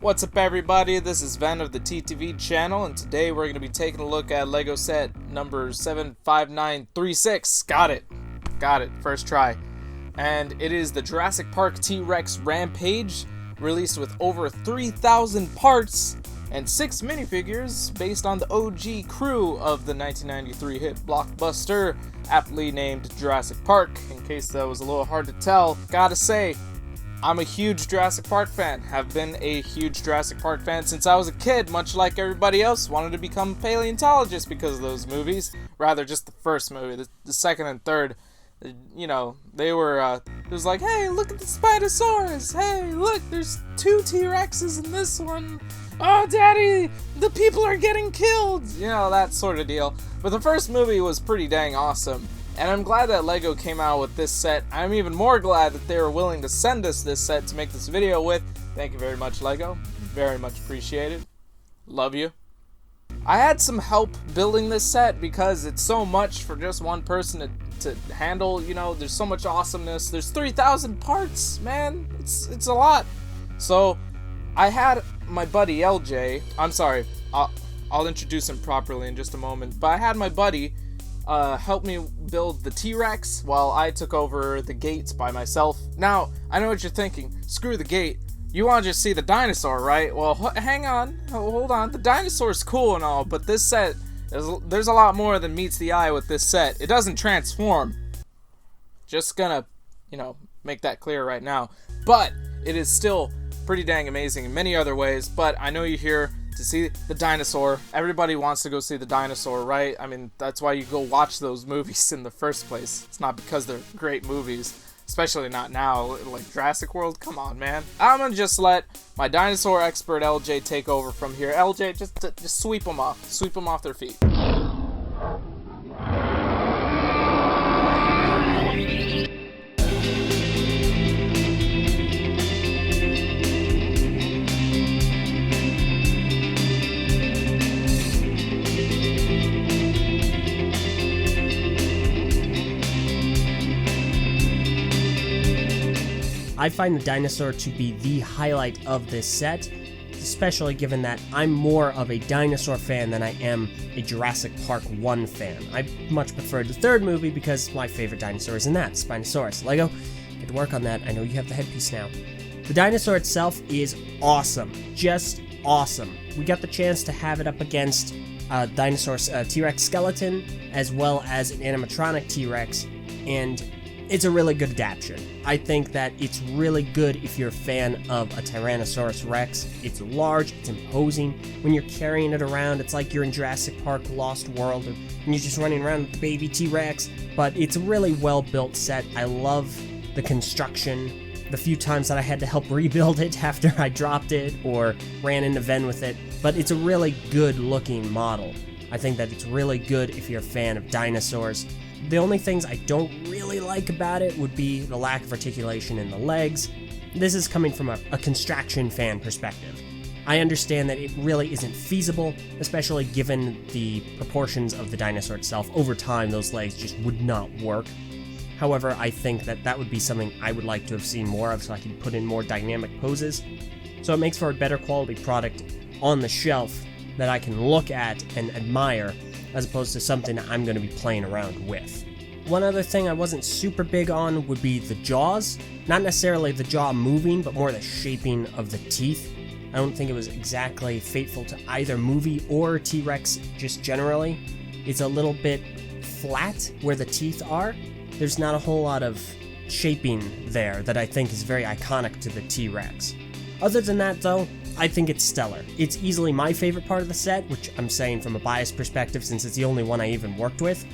What's up everybody, this is Ven of the TTV channel, and today we're going to be taking a look at LEGO set number 75936. Got it, first try. And it is the Jurassic Park TRex Rampage, released with over 3,000 parts and 6 minifigures based on the OG crew of the 1993 hit blockbuster, aptly named Jurassic Park. In case that was a little hard to tell, gotta say, I'm a huge Jurassic Park fan, have been a huge Jurassic Park fan since I was a kid, much like everybody else, wanted to become a paleontologist because of those movies. Rather, just the first movie, the second and third, you know, they were, it was like, hey, look at the Spinosaurus, hey, look, there's 2 T-Rexes in this one, oh, daddy, the people are getting killed, you know, that sort of deal. But the first movie was pretty dang awesome. And I'm glad that LEGO came out with this set. I'm even more glad that they were willing to send us this set to make this video with. Thank you very much, LEGO. Very much appreciated. Love you. I had some help building this set because it's so much for just one person to handle. You know, there's so much awesomeness. There's 3,000 parts, man. It's a lot. So I had my buddy LJ. I'm sorry. I'll introduce him properly in just a moment. But I had my buddy helped me build the T-Rex while I took over the gate by myself. Now, I know what you're thinking. Screw the gate. You want to just see the dinosaur, right? Well, hang on. Hold on. The dinosaur's cool and all, but this set, there's a lot more than meets the eye with this set. It doesn't transform. Just gonna, you know, make that clear right now. But it is still pretty dang amazing in many other ways. But I know you're here to see the dinosaur. Everybody wants to go see the dinosaur, right? I mean, that's why you go watch those movies in the first place. It's not because they're great movies, especially not now, like Jurassic World. Come on, man. I'm gonna just let my dinosaur expert LJ take over from here. LJ, just sweep them off their feet. I find the dinosaur to be the highlight of this set, especially given that I'm more of a dinosaur fan than I am a Jurassic Park 1 fan. I much preferred the third movie because my favorite dinosaur is in that, Spinosaurus. LEGO, get to work on that. I know you have the headpiece now. The dinosaur itself is awesome, just awesome. We got the chance to have it up against dinosaur's T-Rex skeleton, as well as an animatronic T-Rex, and it's a really good adaptation. I think that it's really good if you're a fan of a Tyrannosaurus Rex. It's large, it's imposing. When you're carrying it around, it's like you're in Jurassic Park Lost World, and you're just running around with the baby T-Rex. But it's a really well-built set. I love the construction. The few times that I had to help rebuild it after I dropped it or ran into Ven with it. But it's a really good-looking model. I think that it's really good if you're a fan of dinosaurs. The only things I don't really like about it would be the lack of articulation in the legs. This is coming from a construction fan perspective. I understand that it really isn't feasible, especially given the proportions of the dinosaur itself. Over time, those legs just would not work. However, I think that that would be something I would like to have seen more of so I can put in more dynamic poses. So it makes for a better quality product on the shelf that I can look at and admire, as opposed to something I'm going to be playing around with. One other thing I wasn't super big on would be the jaws. Not necessarily the jaw moving, but more the shaping of the teeth. I don't think it was exactly faithful to either movie or T-Rex just generally. It's a little bit flat where the teeth are. There's not a whole lot of shaping there that I think is very iconic to the T-Rex. Other than that though, I think it's stellar. It's easily my favorite part of the set, which I'm saying from a biased perspective since it's the only one I even worked with.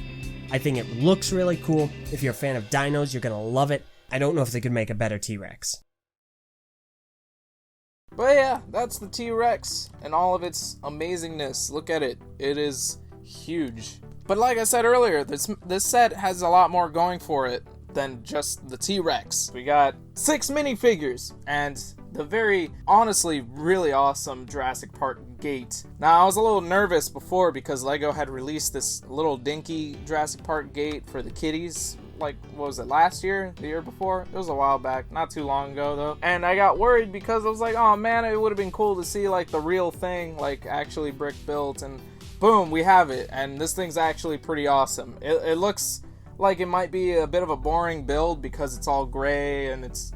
I think it looks really cool. If you're a fan of dinos, you're gonna love it. I don't know if they could make a better T-Rex. But yeah, that's the T-Rex and all of its amazingness. Look at it. It is huge. But like I said earlier, this set has a lot more going for it than just the T-Rex. We got 6 minifigures and the very, honestly, really awesome Jurassic Park gate. Now, I was a little nervous before because LEGO had released this little dinky Jurassic Park gate for the kiddies like, what was it, last year? The year before? It was a while back, not too long ago though. And I got worried because I was like, oh man, it would have been cool to see like the real thing, like actually brick built, and boom, we have it. And this thing's actually pretty awesome. It looks like it might be a bit of a boring build because it's all gray and it's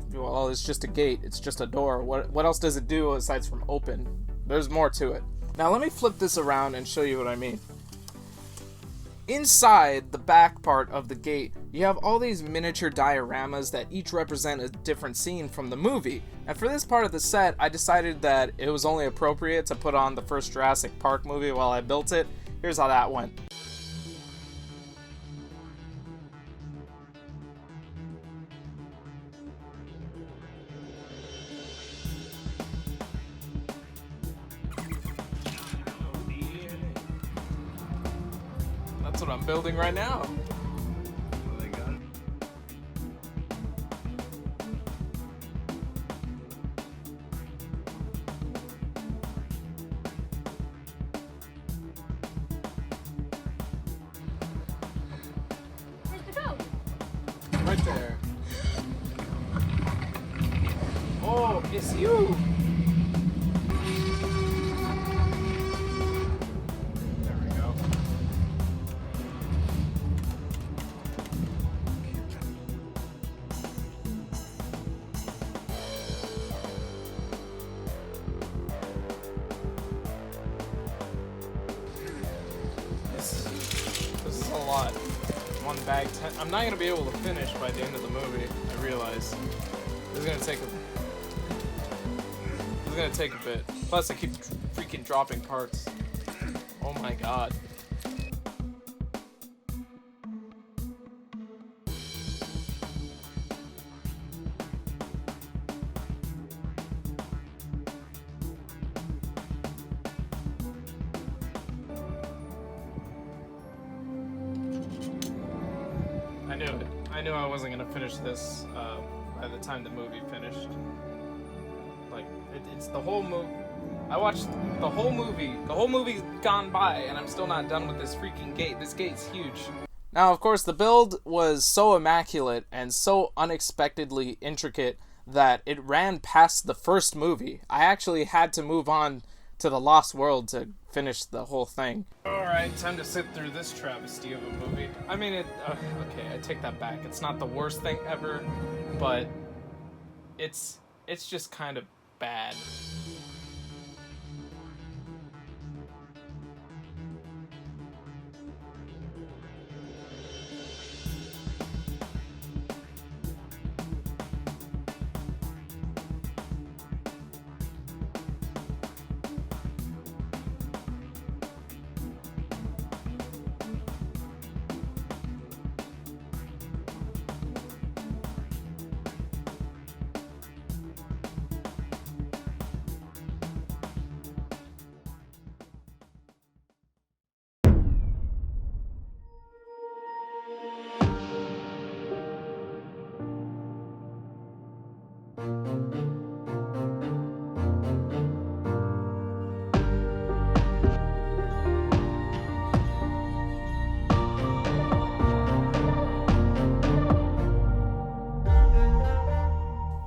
just a gate, it's just a door. What else does it do aside from open? There's more to it. Now let me flip this around and show you what I mean. Inside the back part of the gate, you have all these miniature dioramas that each represent a different scene from the movie. And for this part of the set, I decided that it was only appropriate to put on the first Jurassic Park movie while I built it. Here's how that went. That's what I'm building right now. Where's the goat? Right there. Oh, it's you! There we go. This is a lot. One bag, I'm not gonna be able to finish by the end of the movie. I realize this is gonna take a bit. Plus, I keep freaking dropping parts. Oh my god. I knew I wasn't gonna finish this by the time the movie finished. Like, it's the whole movie. I watched the whole movie. The whole movie's gone by, and I'm still not done with this freaking gate. This gate's huge. Now, of course, the build was so immaculate and so unexpectedly intricate that it ran past the first movie. I actually had to move on to the Lost World to finish the whole thing. Alright, time to sit through this travesty of a movie. I mean, okay, I take that back. It's not the worst thing ever, but it's just kind of bad.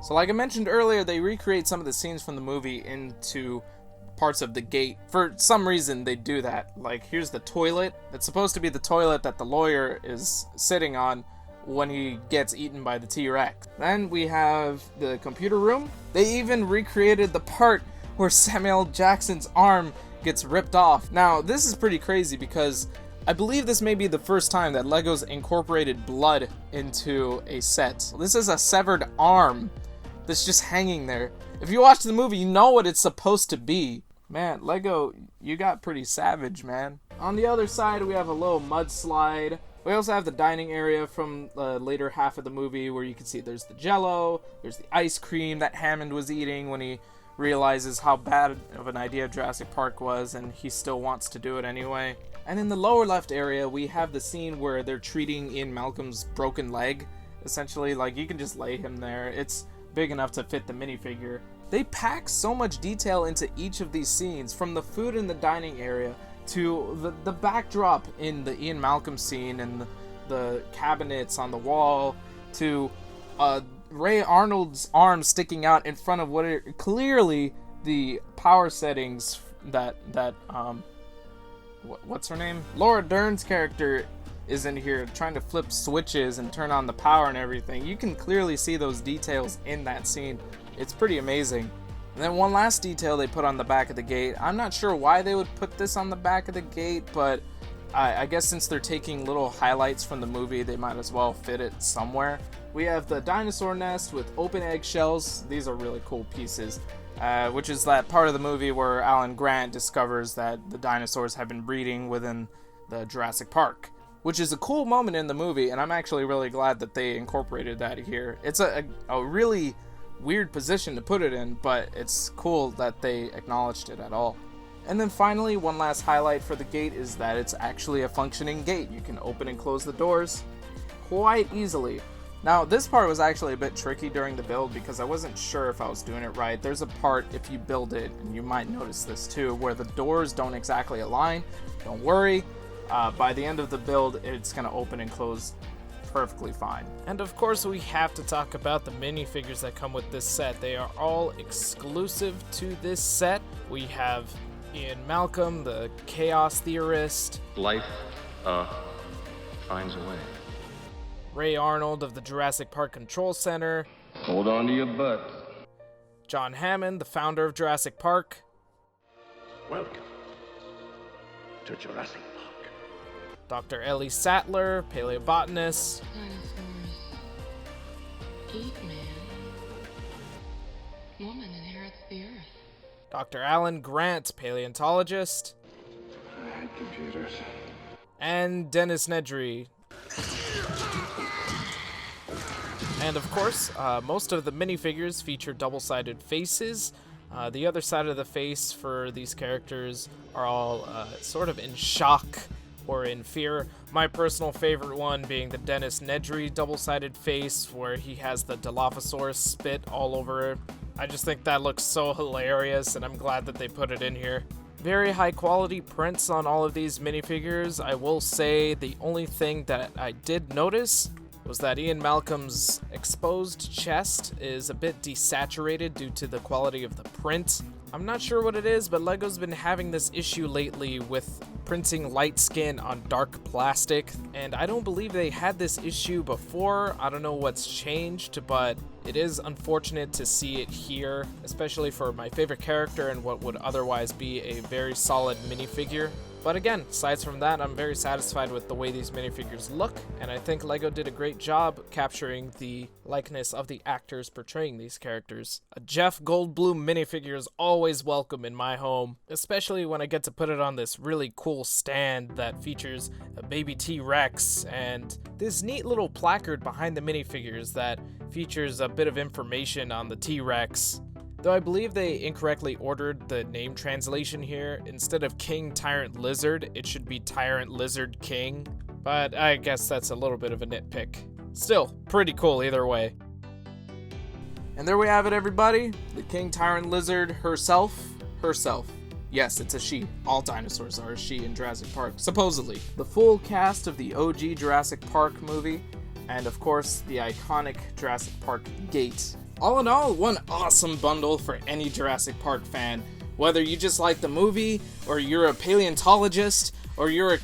So like I mentioned earlier, they recreate some of the scenes from the movie into parts of the gate. For some reason, they do that. Like, here's the toilet. It's supposed to be the toilet that the lawyer is sitting on when he gets eaten by the T-Rex. Then we have the computer room. They even recreated the part where Samuel Jackson's arm gets ripped off. Now, this is pretty crazy because I believe this may be the first time that LEGO's incorporated blood into a set. This is a severed arm that's just hanging there. If you watch the movie, you know what it's supposed to be. Man, LEGO, you got pretty savage, man. On the other side, we have a little mudslide. We also have the dining area from the later half of the movie where you can see there's the Jell-O, there's the ice cream that Hammond was eating when he realizes how bad of an idea Jurassic Park was, and he still wants to do it anyway. And in the lower left area, we have the scene where they're treating Ian Malcolm's broken leg. Essentially, like, you can just lay him there. It's big enough to fit the minifigure. They pack so much detail into each of these scenes, from the food in the dining area to the backdrop in the Ian Malcolm scene and the cabinets on the wall to Ray Arnold's arm sticking out in front of what are clearly the power settings that what's her name? Laura Dern's character is in here trying to flip switches and turn on the power and everything. You can clearly see those details in that scene. It's pretty amazing. And then one last detail they put on the back of the gate. I'm not sure why they would put this on the back of the gate, but I guess since they're taking little highlights from the movie, they might as well fit it somewhere. We have the dinosaur nest with open eggshells. These are really cool pieces, which is that part of the movie where Alan Grant discovers that the dinosaurs have been breeding within the Jurassic Park, which is a cool moment in the movie, and I'm actually really glad that they incorporated that here. It's a really weird position to put it in, but it's cool that they acknowledged it at all. And then finally, one last highlight for the gate is that it's actually a functioning gate. You can open and close the doors quite easily. Now, this part was actually a bit tricky during the build because I wasn't sure if I was doing it right. There's a part, if you build it, and you might notice this too, where the doors don't exactly align. Don't worry, by the end of the build, it's going to open and close perfectly fine. And of course, we have to talk about the minifigures that come with this set. They are all exclusive to this set. We have Ian Malcolm, the chaos theorist. Life finds a way. Ray Arnold of the Jurassic Park Control Center. Hold on to your butts. John Hammond, the founder of Jurassic Park. Welcome to Jurassic Park. Dr. Ellie Sattler, paleobotanist. Dinosaurs eat man. Woman inherits the earth. Dr. Alan Grant, paleontologist. I hate computers. And Dennis Nedry. And of course, most of the minifigures feature double-sided faces. The other side of the face for these characters are all sort of in shock or in fear. My personal favorite one being the Dennis Nedry double-sided face where he has the Dilophosaurus spit all over it. I just think that looks so hilarious, and I'm glad that they put it in here. Very high quality prints on all of these minifigures. I will say the only thing that I did notice was that Ian Malcolm's exposed chest is a bit desaturated due to the quality of the print. I'm not sure what it is, but LEGO's been having this issue lately with printing light skin on dark plastic, and I don't believe they had this issue before. I don't know what's changed, but it is unfortunate to see it here, especially for my favorite character and what would otherwise be a very solid minifigure. But again, aside from that, I'm very satisfied with the way these minifigures look, and I think LEGO did a great job capturing the likeness of the actors portraying these characters. A Jeff Goldblum minifigure is always welcome in my home, especially when I get to put it on this really cool stand that features a baby T-Rex and this neat little placard behind the minifigures that features a bit of information on the T-Rex. Though I believe they incorrectly ordered the name translation here. Instead of King Tyrant Lizard, it should be Tyrant Lizard King. But I guess that's a little bit of a nitpick. Still, pretty cool either way. And there we have it, everybody. The King Tyrant Lizard herself. Yes, it's a she. All dinosaurs are a she in Jurassic Park, supposedly. The full cast of the OG Jurassic Park movie, and of course, the iconic Jurassic Park gate. All in all, one awesome bundle for any Jurassic Park fan. Whether you just like the movie, or you're a paleontologist, or you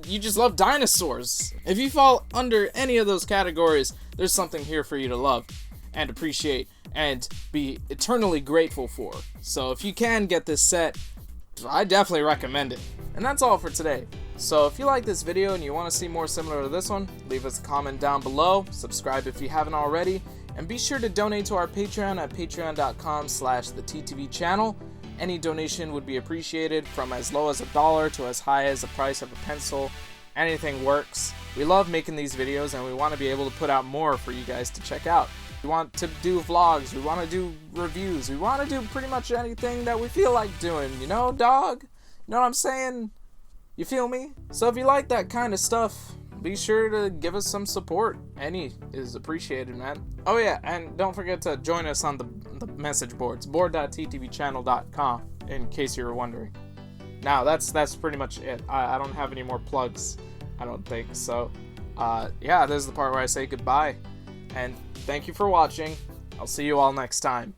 just love dinosaurs. If you fall under any of those categories, there's something here for you to love and appreciate and be eternally grateful for. So if you can get this set, I definitely recommend it. And that's all for today. So if you like this video and you want to see more similar to this one, leave us a comment down below, subscribe if you haven't already, and be sure to donate to our Patreon at patreon.com/thetv channel. Any donation would be appreciated, from as low as $1 to as high as the price of a pencil. Anything works. We love making these videos and we want to be able to put out more for you guys to check out. We want to do vlogs, we want to do reviews, we want to do pretty much anything that we feel like doing, you know, dog? You know what I'm saying? You feel me? So if you like that kind of stuff, be sure to give us some support. Any is appreciated, man. Oh yeah, and don't forget to join us on the message boards, board.ttvchannel.com, in case you were wondering. Now, that's pretty much it. I don't have any more plugs, I don't think. So, yeah, this is the part where I say goodbye. And thank you for watching. I'll see you all next time.